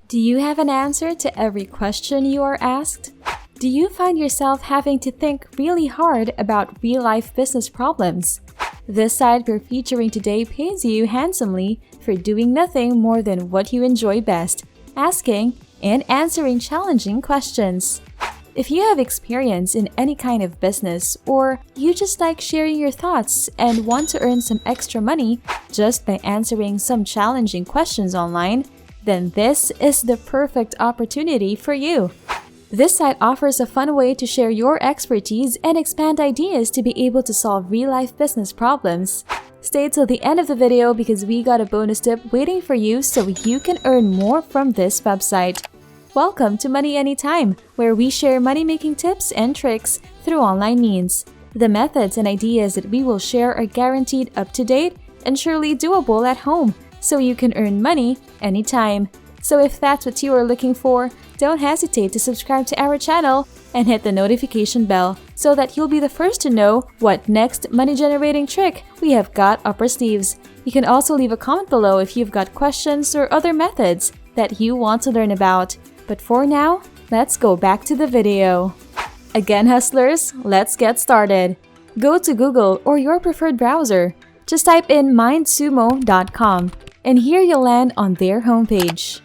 Do you have an answer to every question you are asked? Do you find yourself having to think really hard about real-life business problems? This site we're featuring today pays you handsomely for doing nothing more than what you enjoy best, asking and answering challenging questions. If you have experience in any kind of business, or you just like sharing your thoughts and want to earn some extra money just by answering some challenging questions online, then this is the perfect opportunity for you. This site offers a fun way to share your expertise and expand ideas to be able to solve real-life business problems. Stay till the end of the video because we got a bonus tip waiting for you so you can earn more from this website. Welcome to Money Anytime, where we share money-making tips and tricks through online means. The methods and ideas that we will share are guaranteed up-to-date and surely doable at home, so you can earn money anytime. So if that's what you are looking for, don't hesitate to subscribe to our channel and hit the notification bell so that you'll be the first to know what next money-generating trick we have got up our sleeves. You can also leave a comment below if you've got questions or other methods that you want to learn about. But for now, let's go back to the video. Again, hustlers, let's get started. Go to Google or your preferred browser. Just type in MindSumo.com, and here you'll land on their homepage.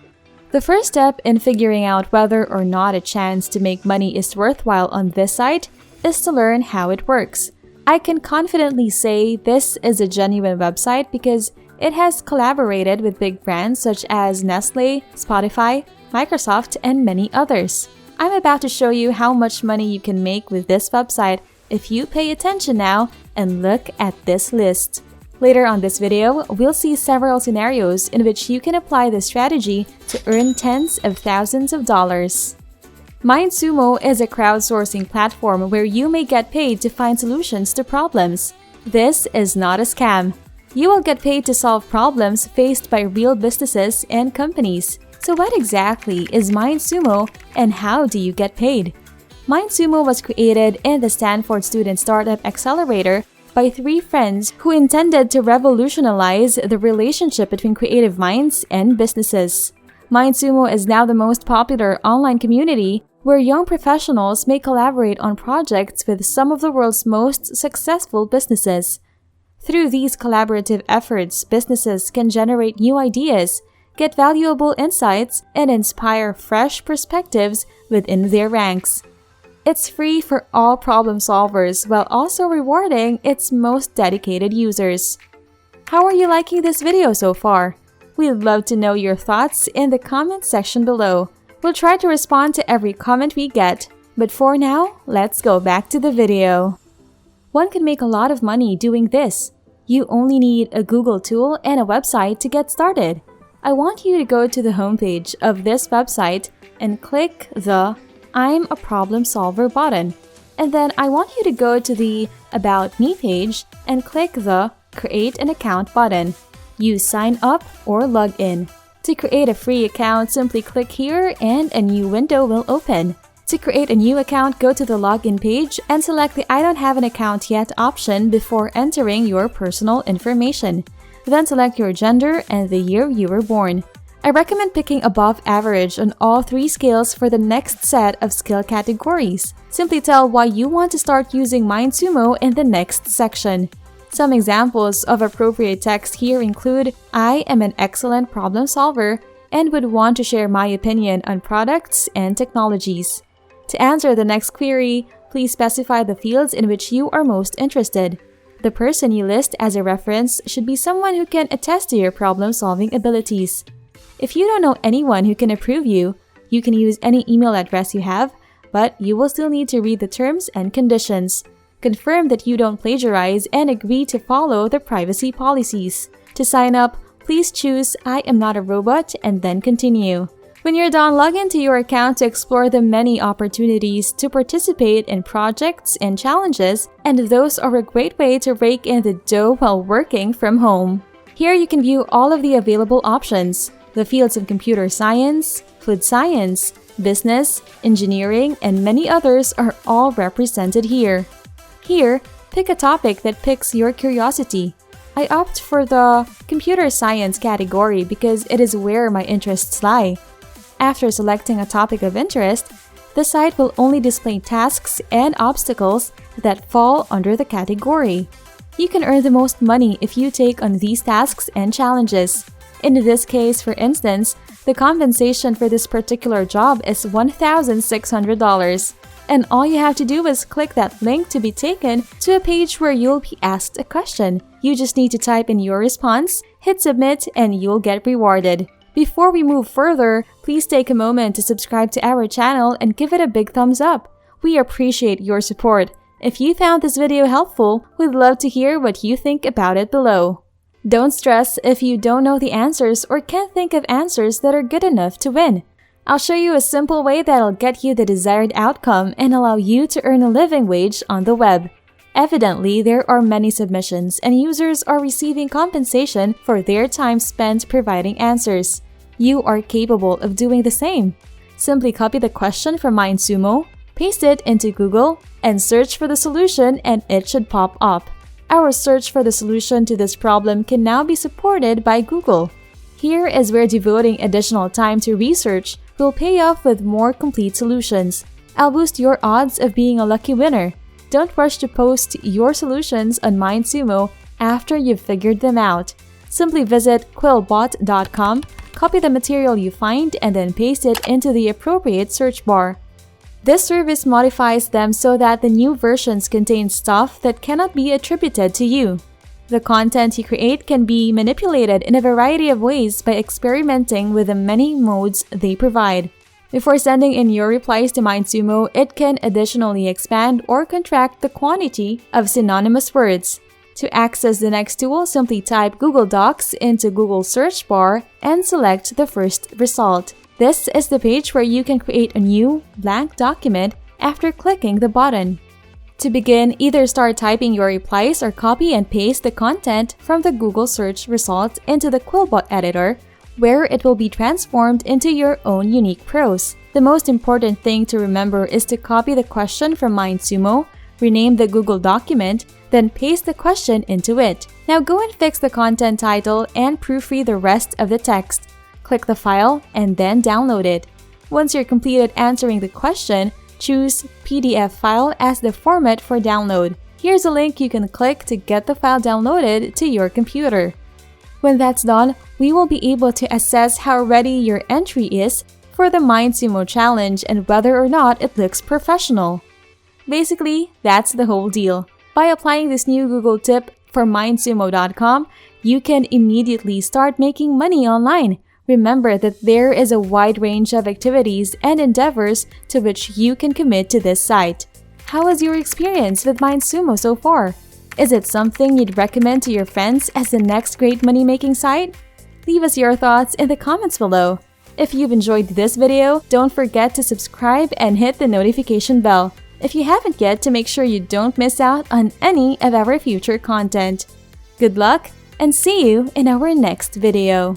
The first step in figuring out whether or not a chance to make money is worthwhile on this site is to learn how it works. I can confidently say this is a genuine website because it has collaborated with big brands such as Nestle, Spotify, Microsoft, and many others. I'm about to show you how much money you can make with this website if you pay attention now and look at this list. Later on this video, we'll see several scenarios in which you can apply this strategy to earn tens of thousands of dollars. MindSumo is a crowdsourcing platform where you may get paid to find solutions to problems. This is not a scam. You will get paid to solve problems faced by real businesses and companies. So what exactly is MindSumo and how do you get paid? MindSumo was created in the Stanford Student Startup Accelerator by three friends who intended to revolutionize the relationship between creative minds and businesses. MindSumo is now the most popular online community where young professionals may collaborate on projects with some of the world's most successful businesses. Through these collaborative efforts, businesses can generate new ideas, get valuable insights, and inspire fresh perspectives within their ranks. It's free for all problem solvers while also rewarding its most dedicated users. How are you liking this video so far? We'd love to know your thoughts in the comment section below. We'll try to respond to every comment we get, but for now, let's go back to the video. One can make a lot of money doing this. You only need a Google tool and a website to get started. I want you to go to the homepage of this website and click the I'm a Problem Solver button. And then I want you to go to the About Me page and click the Create an Account button. Use Sign Up or Log In. To create a free account, simply click here and a new window will open. To create a new account, go to the Login page and select the I don't have an account yet option before entering your personal information. Then select your gender and the year you were born. I recommend picking above average on all three scales for the next set of skill categories. Simply tell why you want to start using MindSumo in the next section. Some examples of appropriate text here include, I am an excellent problem solver and would want to share my opinion on products and technologies. To answer the next query, please specify the fields in which you are most interested. The person you list as a reference should be someone who can attest to your problem-solving abilities. If you don't know anyone who can approve you, you can use any email address you have, but you will still need to read the terms and conditions. Confirm that you don't plagiarize and agree to follow the privacy policies. To sign up, please choose I am not a robot and then continue. When you're done, log into your account to explore the many opportunities to participate in projects and challenges, and those are a great way to rake in the dough while working from home. Here you can view all of the available options. The fields of computer science, food science, business, engineering, and many others are all represented here. Here, pick a topic that piques your curiosity. I opt for the computer science category because it is where my interests lie. After selecting a topic of interest, the site will only display tasks and obstacles that fall under the category. You can earn the most money if you take on these tasks and challenges. In this case, for instance, the compensation for this particular job is $1,600. And all you have to do is click that link to be taken to a page where you'll be asked a question. You just need to type in your response, hit submit, and you'll get rewarded. Before we move further, please take a moment to subscribe to our channel and give it a big thumbs up. We appreciate your support. If you found this video helpful, we'd love to hear what you think about it below. Don't stress if you don't know the answers or can't think of answers that are good enough to win. I'll show you a simple way that'll get you the desired outcome and allow you to earn a living wage on the web. Evidently, there are many submissions and users are receiving compensation for their time spent providing answers. You are capable of doing the same. Simply copy the question from MindSumo, paste it into Google, and search for the solution and it should pop up. Our search for the solution to this problem can now be supported by Google. Here is where devoting additional time to research will pay off with more complete solutions. I'll boost your odds of being a lucky winner. Don't rush to post your solutions on MindSumo after you've figured them out. Simply visit quillbot.com, copy the material you find, and then paste it into the appropriate search bar. This service modifies them so that the new versions contain stuff that cannot be attributed to you. The content you create can be manipulated in a variety of ways by experimenting with the many modes they provide. Before sending in your replies to MindSumo, it can additionally expand or contract the quantity of synonymous words. To access the next tool, simply type Google Docs into Google search bar and select the first result. This is the page where you can create a new, blank document after clicking the button. To begin, either start typing your replies or copy and paste the content from the Google search result into the Quillbot editor, where it will be transformed into your own unique prose. The most important thing to remember is to copy the question from MindSumo, rename the Google document, then paste the question into it. Now go and fix the content title and proofread the rest of the text. Click the file and then download it. Once you're completed answering the question, choose PDF file as the format for download. Here's a link you can click to get the file downloaded to your computer. When that's done, we will be able to assess how ready your entry is for the MindSumo challenge and whether or not it looks professional. Basically, that's the whole deal. By applying this new Google tip for MindSumo.com, you can immediately start making money online. Remember that there is a wide range of activities and endeavors to which you can commit to this site. How was your experience with MindSumo so far? Is it something you'd recommend to your friends as the next great money-making site? Leave us your thoughts in the comments below. If you've enjoyed this video, don't forget to subscribe and hit the notification bell if you haven't yet to make sure you don't miss out on any of our future content. Good luck and see you in our next video.